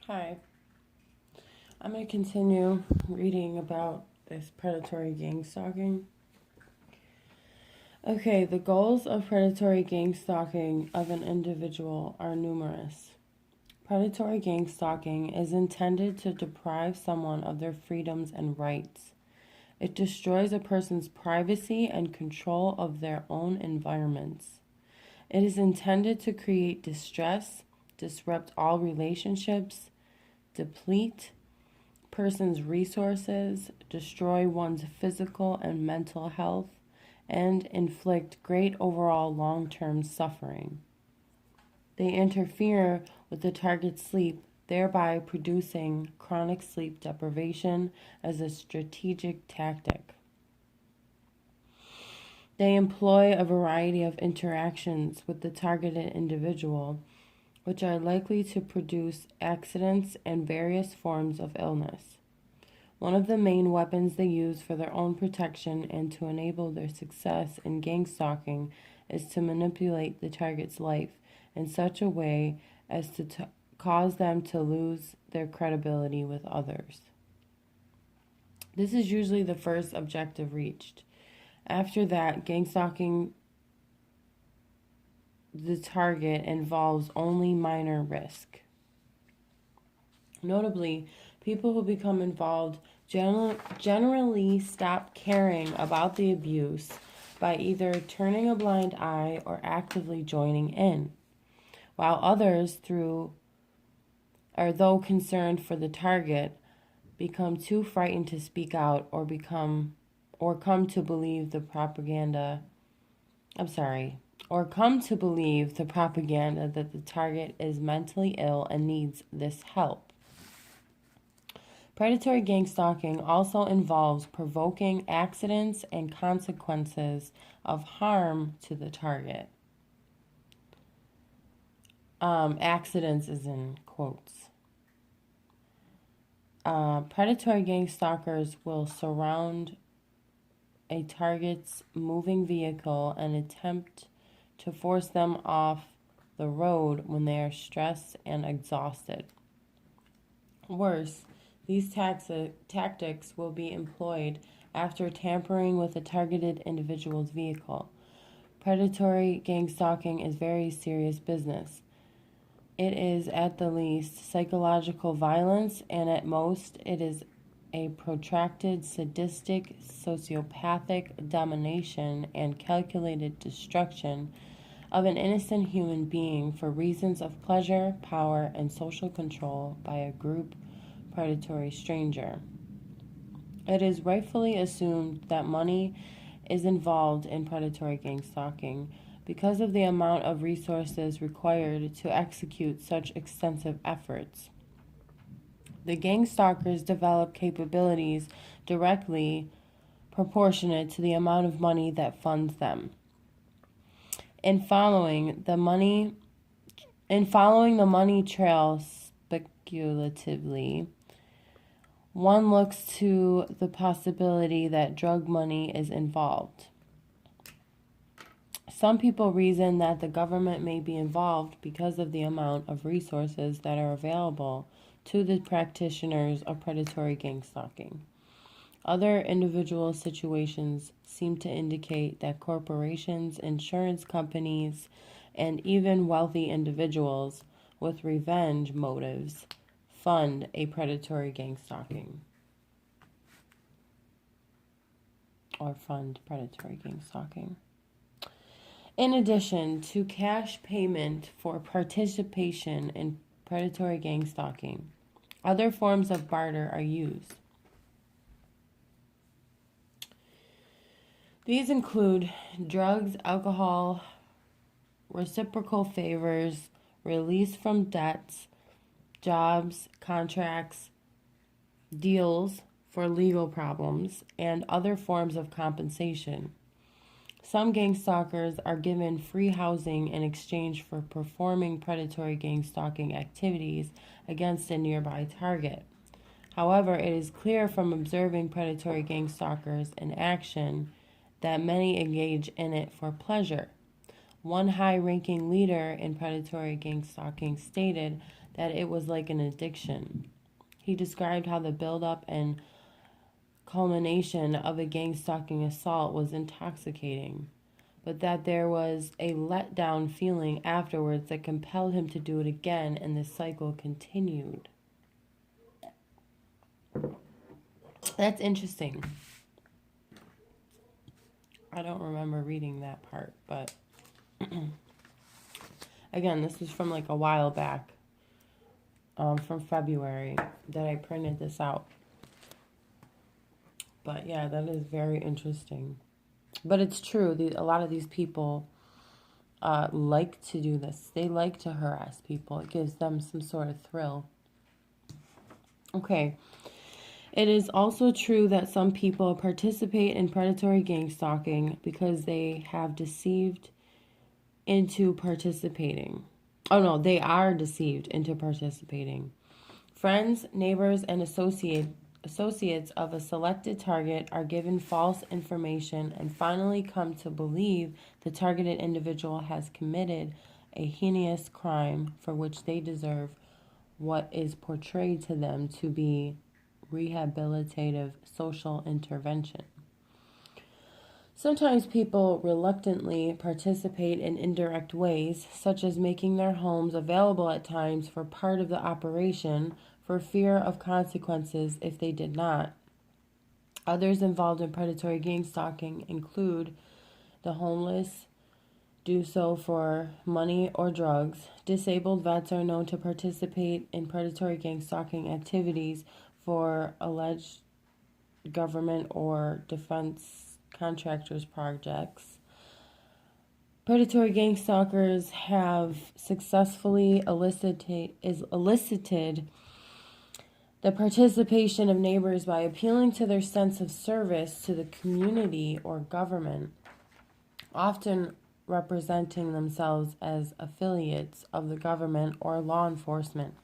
Hi, I'm going to continue reading about this predatory gang stalking. Okay, the goals of predatory gang stalking of an individual are numerous. Predatory gang stalking is intended to deprive someone of their freedoms and rights. It destroys a person's privacy and control of their own environments. It is intended to create distress, disrupt all relationships, deplete person's resources, destroy one's physical and mental health, and inflict great overall long-term suffering. They interfere with the target's sleep, thereby producing chronic sleep deprivation as a strategic tactic. They employ a variety of interactions with the targeted individual, which are likely to produce accidents and various forms of illness. One of the main weapons they use for their own protection and to enable their success in gang stalking is to manipulate the target's life in such a way as to cause them to lose their credibility with others. This is usually the first objective reached. After that, gang stalking the target involves only minor risk. Notably, people who become involved generally stop caring about the abuse by either turning a blind eye or actively joining in, while others, though concerned for the target, become too frightened to speak out or come to believe the propaganda that the target is mentally ill and needs this help. Predatory gang stalking also involves provoking accidents and consequences of harm to the target. Accidents is in quotes. Predatory gang stalkers will surround a target's moving vehicle and attempt to force them off the road when they are stressed and exhausted. Worse, these tactics will be employed after tampering with a targeted individual's vehicle. Predatory gang stalking is very serious business. It is at the least psychological violence, and at most it is a protracted, sadistic, sociopathic domination and calculated destruction of an innocent human being for reasons of pleasure, power, and social control by a group predatory stranger. It is rightfully assumed that money is involved in predatory gang stalking because of the amount of resources required to execute such extensive efforts. The gang stalkers develop capabilities directly proportionate to the amount of money that funds them. In following the money trail speculatively, one looks to the possibility that drug money is involved. Some people reason that the government may be involved because of the amount of resources that are available to the practitioners of predatory gang stalking. Other individual situations seem to indicate that corporations, insurance companies, and even wealthy individuals with revenge motives fund predatory gang stalking. In addition to cash payment for participation in predatory gang stalking, other forms of barter are used. These include drugs, alcohol, reciprocal favors, release from debts, jobs, contracts, deals for legal problems, and other forms of compensation. Some gang stalkers are given free housing in exchange for performing predatory gang stalking activities against a nearby target. However, it is clear from observing predatory gang stalkers in action that many engage in it for pleasure. One high-ranking leader in predatory gang stalking stated that it was like an addiction. He described how the buildup and culmination of a gang stalking assault was intoxicating, but that there was a letdown feeling afterwards that compelled him to do it again, and the cycle continued. That's interesting. I don't remember reading that part, but again, this is from like a while back, from February, that I printed this out. But yeah, that is very interesting. But it's true. A lot of these people like to do this. They like to harass people. It gives them some sort of thrill. Okay. It is also true that some people participate in predatory gang stalking because they have deceived into participating. Oh no, they are deceived into participating. Friends, neighbors, and associates of a selected target are given false information and finally come to believe the targeted individual has committed a heinous crime for which they deserve what is portrayed to them to be rehabilitative social intervention. Sometimes people reluctantly participate in indirect ways, such as making their homes available at times for part of the operation for fear of consequences if they did not. Others involved in predatory gang stalking include the homeless, do so for money or drugs. Disabled vets are known to participate in predatory gang stalking activities for alleged government or defense contractors' projects. Predatory gang stalkers have successfully elicited the participation of neighbors by appealing to their sense of service to the community or government, often representing themselves as affiliates of the government or law enforcement.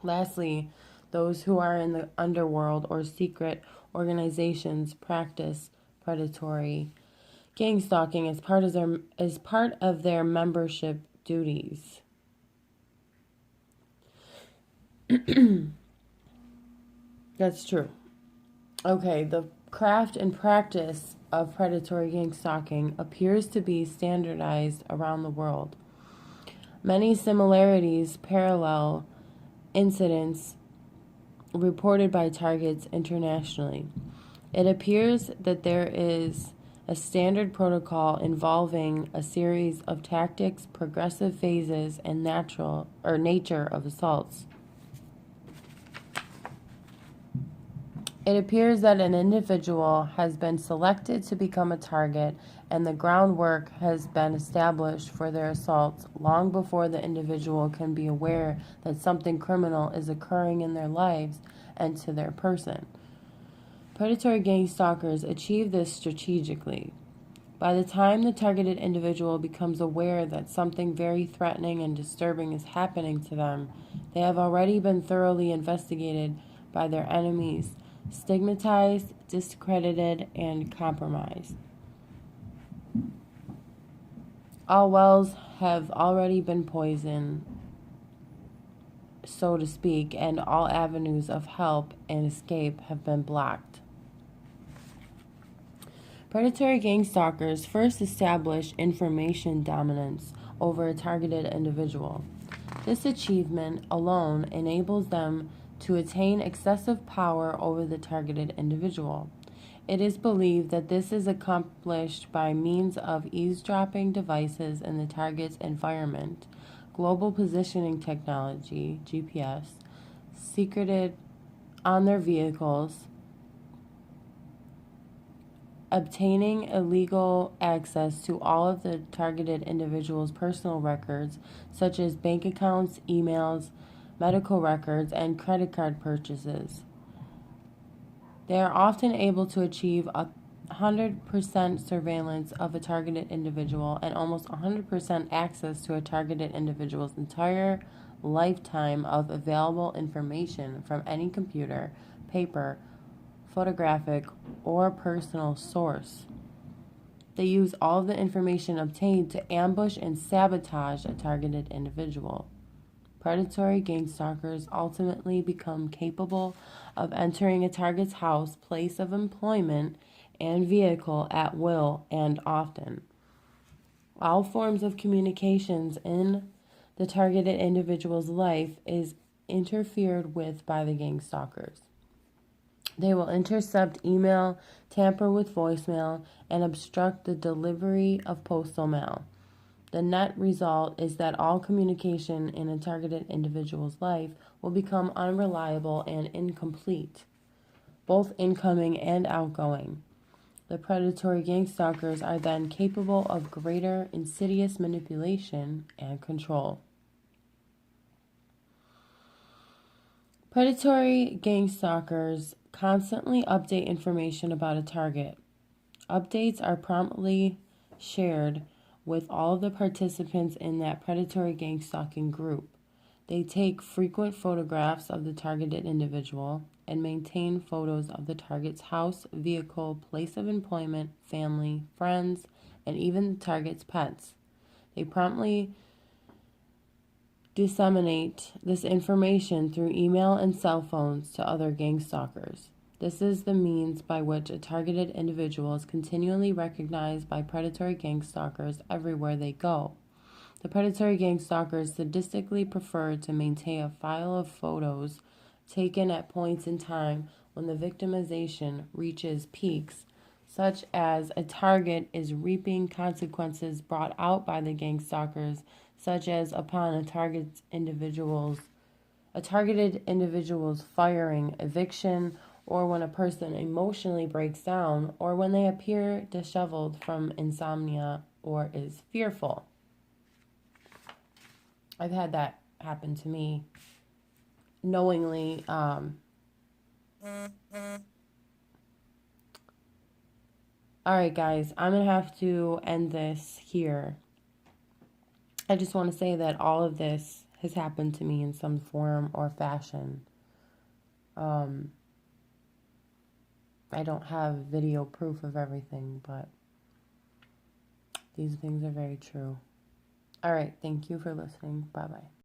Lastly, those who are in the underworld or secret organizations practice predatory gang stalking as part of their membership duties. That's true. Okay, the craft and practice of predatory gang stalking appears to be standardized around the world. Many similarities parallel incidents reported by targets internationally. It appears that there is a standard protocol involving a series of tactics, progressive phases, and nature of assaults. It appears that an individual has been selected to become a target, and the groundwork has been established for their assaults long before the individual can be aware that something criminal is occurring in their lives and to their person. Predatory gang stalkers achieve this strategically. By the time the targeted individual becomes aware that something very threatening and disturbing is happening to them, they have already been thoroughly investigated by their enemies, stigmatized, discredited, and compromised. All wells have already been poisoned, so to speak, and all avenues of help and escape have been blocked. Predatory gang stalkers first establish information dominance over a targeted individual. This achievement alone enables them to attain excessive power over the targeted individual. It is believed that this is accomplished by means of eavesdropping devices in the target's environment, global positioning technology, GPS, secreted on their vehicles, obtaining illegal access to all of the targeted individual's personal records, such as bank accounts, emails, medical records, and credit card purchases. They are often able to achieve 100% surveillance of a targeted individual and almost 100% access to a targeted individual's entire lifetime of available information from any computer, paper, photographic, or personal source. They use all the information obtained to ambush and sabotage a targeted individual. Predatory gangstalkers ultimately become capable of entering a target's house, place of employment, and vehicle at will and often. All forms of communications in the targeted individual's life is interfered with by the gangstalkers. They will intercept email, tamper with voicemail, and obstruct the delivery of postal mail. The net result is that all communication in a targeted individual's life will become unreliable and incomplete, both incoming and outgoing. The predatory gangstalkers are then capable of greater insidious manipulation and control. Predatory gangstalkers constantly update information about a target. Updates are promptly shared with all of the participants in that predatory gangstalking group. They take frequent photographs of the targeted individual and maintain photos of the target's house, vehicle, place of employment, family, friends, and even the target's pets. They promptly disseminate this information through email and cell phones to other gangstalkers. This is the means by which a targeted individual is continually recognized by predatory gangstalkers everywhere they go. The predatory gangstalkers sadistically prefer to maintain a file of photos taken at points in time when the victimization reaches peaks, such as a target is reaping consequences brought out by the gangstalkers, such as upon a targeted individual's firing, eviction, or when a person emotionally breaks down, or when they appear disheveled from insomnia or is fearful. I've had that happen to me knowingly. All right, guys, I'm going to have to end this here. I just want to say that all of this has happened to me in some form or fashion. I don't have video proof of everything, but these things are very true. All right, thank you for listening. Bye-bye.